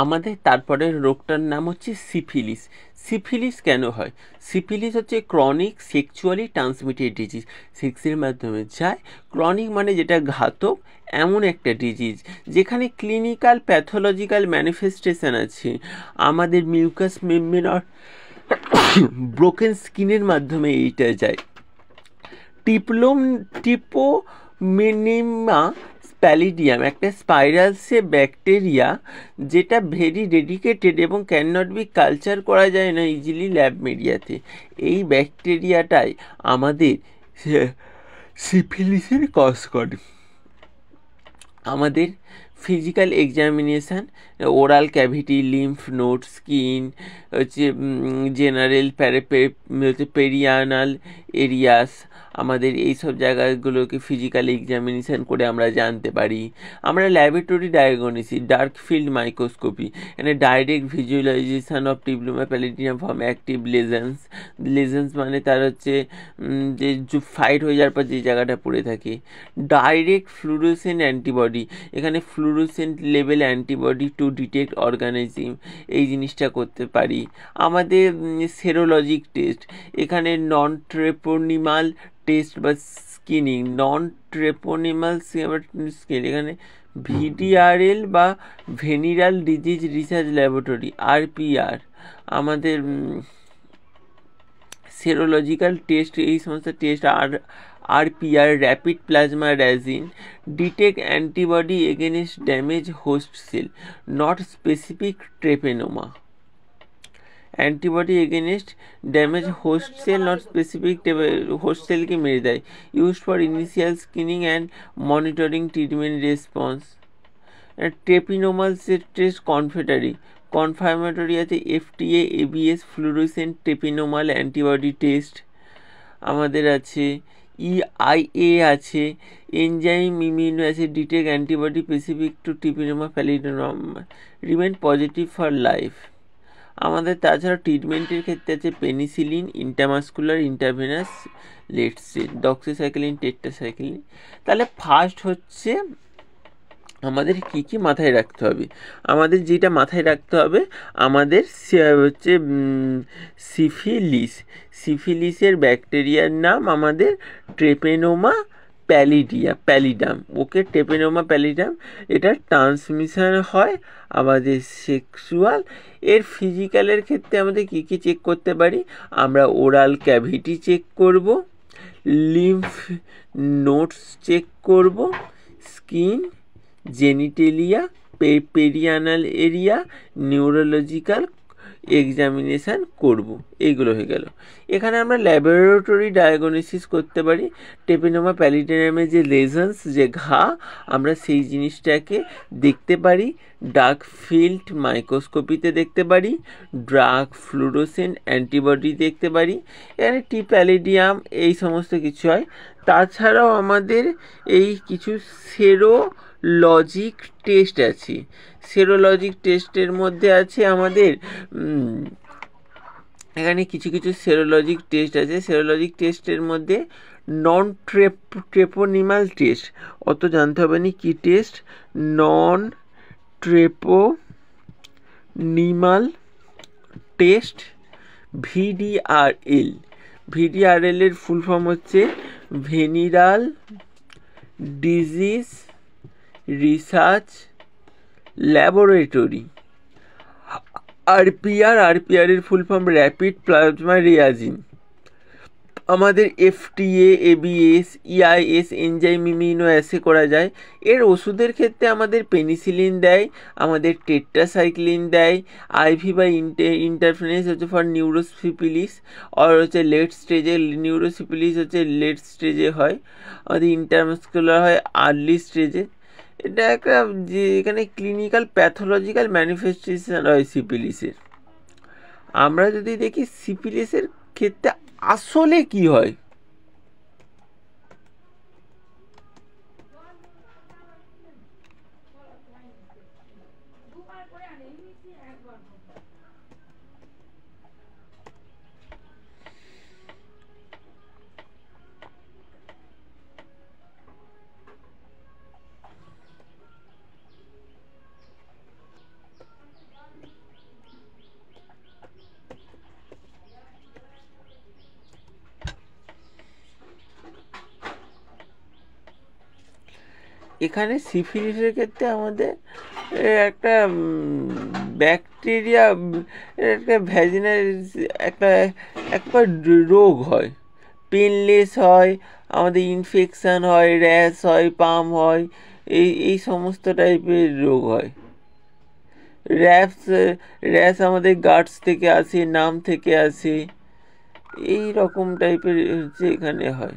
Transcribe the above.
আমাদের তারপরের রোগটার নাম হচ্ছে সিফিলিস। সিফিলিস কেন হয়? সিফিলিস হচ্ছে ক্রনিক সেক্সুয়ালি ট্রান্সমিটেড ডিজিজ, সেক্সের মাধ্যমে যায়। ক্রনিক মানে যেটা ঘাতক, এমন একটা ডিজিজ যেখানে ক্লিনিক্যাল প্যাথোলজিক্যাল ম্যানিফেস্টেশন আছে। আমাদের মিউকাস মেমব্রেন ব্রোকেন স্কিনের মাধ্যমে এইটা যায়। টিপোমিনিমা প্যালিডিয়াম একটা স্পাইরাল সে ব্যাকটেরিয়া, যেটা ভেরি ডেডিকেটেড এবং ক্যান নট বি কালচার করা যায় না ইজিলি ল্যাব মিডিয়াতে। এই ব্যাকটেরিয়াটাই আমাদের সিফিলিসের কজ করে। আমাদের physical examination, oral cavity, lymph node, skin, হচ্ছে জেনারেল হচ্ছে পেরিয়ানাল এরিয়াস, আমাদের এইসব জায়গাগুলোকে ফিজিক্যাল এক্সামিনেশান করে আমরা জানতে পারি। আমরা laboratory diagnosis, dark field microscopy, এখানে direct visualisation of treponema pallidum form active lesions. Lesions মানে তার হচ্ছে যে ফাইট হয়ে যাওয়ার পর যে জায়গাটা পড়ে থাকে। ডাইরেক্ট ফ্লুরোসেন্ট অ্যান্টিবডি, এখানে fluorescent level antibody to detect organism, এই জিনিসটা করতে পারি। আমাদের সেরোলজিক টেস্ট, এখানে নন ট্রেপোনিমাল টেস্ট বা স্ক্রিনিং, নন ট্রেপোনিমাল স্ক্রিন, এখানে ভিডিআরএল বা venereal disease research laboratory, RPR. আমাদের সেরোলজিক্যাল টেস্ট, এই সমস্ত test RPR, rapid plasma reagin, detect antibody against damage host cell, not specific treponema. Antibody against damage host cell, not specific host সেলকে মেরে দেয়। Used for initial screening and monitoring treatment response. Treponemal test confirmatory আছে FTA, ABS, fluorescent treponemal antibody test. আমাদের আছে EIA আছে, enzyme immunoassay detect antibody specific to treponema pallidum, remain positive for life. আমাদের তাছাড়া ট্রিটমেন্টের ক্ষেত্রে আছে penicillin, intermuscular, intravenous, late stage, doxycycline, tetracycline. তাহলে ফার্স্ট হচ্ছে আমাদের কি কি মাথায় রাখতে হবে? আমাদের যেটা মাথায় রাখতে হবে, আমাদের হচ্ছে সিফিলিসের ব্যাকটেরিয়ার নাম আমাদের ট্রেপেনোমা প্যালিডাম। ওকে, ট্রেপেনোমা প্যালিডাম, এটা ট্রান্সমিশন হয় আমাদের সেক্সুয়াল। এর ফিজিক্যালের ক্ষেত্রে আমাদের কি কি চেক করতে পারি? আমরা ওরাল ক্যাভিটি চেক করব, লিম্ফ নোডস চেক করব, skin, genitalia, perianal area, neurological examination করব। এইগুলো হয়ে গেল। এখানে আমরা ল্যাবরেটরি ডায়াগনোসিস করতে পারি। ট্রেপেনোমা প্যালিডিয়ামের যে লেজেন্স, যে ঘা, আমরা সেই জিনিসটাকে দেখতে পারি। ডার্ক ফিল্ড মাইক্রোস্কোপিতে দেখতে পারি, ডার্ক ফ্লুরোসেন্ট অ্যান্টিবডি দেখতে পারি। এখানে টি প্যালিডিয়াম এই সমস্ত কিছু হয়। তাছাড়াও আমাদের এই কিছু সেরোলজিক টেস্ট আছে। সেরোলজিক টেস্টের মধ্যে আছে আমাদের এখানে কিছু কিছু সেরোলজিক টেস্ট আছে। সেরোলজিক টেস্টের মধ্যে নন ট্রেপোনিমাল টেস্ট, অত জানতে হবে না কী test. Non treponemal test, VDRL. VDRL এর ফুল ফর্ম হচ্ছে venereal disease research laboratory. RPR এর full form rapid plasma reagin. আমাদের FTA, ABS, EIS, enzyme immunoassay করা যায়। এর ওষুধের ক্ষেত্রে আমাদের পেনিসিলিন দেয়, আমাদের টেট্রাসাইক্লিন দেয়। আইভি বা ইন্টারফেরেন্স হচ্ছে ফর নিউরোসিফিলিস, আর হচ্ছে লেট স্টেজে, নিউরোসিফিলিস হচ্ছে লেট স্টেজে হয়, আমাদের ইন্টারমাস্কুলার হয় আর্লি স্টেজে। এটা একটা যে এখানে ক্লিনিক্যাল প্যাথোলজিক্যাল ম্যানিফেস্টেশন হয় সিফিলিসের। আমরা যদি দেখি সিফিলিসের ক্ষেত্রে আসলে কি হয়, এখানে সিফিলিসের ক্ষেত্রে আমাদের একটা ব্যাকটেরিয়া, একটা ভ্যাজিনাল একটা একটা রোগ হয়, পেনলেস হয়, আমাদের ইনফেকশান হয়, র্যাশ হয়, পাম হয়, এই সমস্ত টাইপের রোগ হয়। র্যাশ আমাদের গার্ডস থেকে আসে, নাম থেকে আসে, এই রকম টাইপের হচ্ছে এখানে হয়।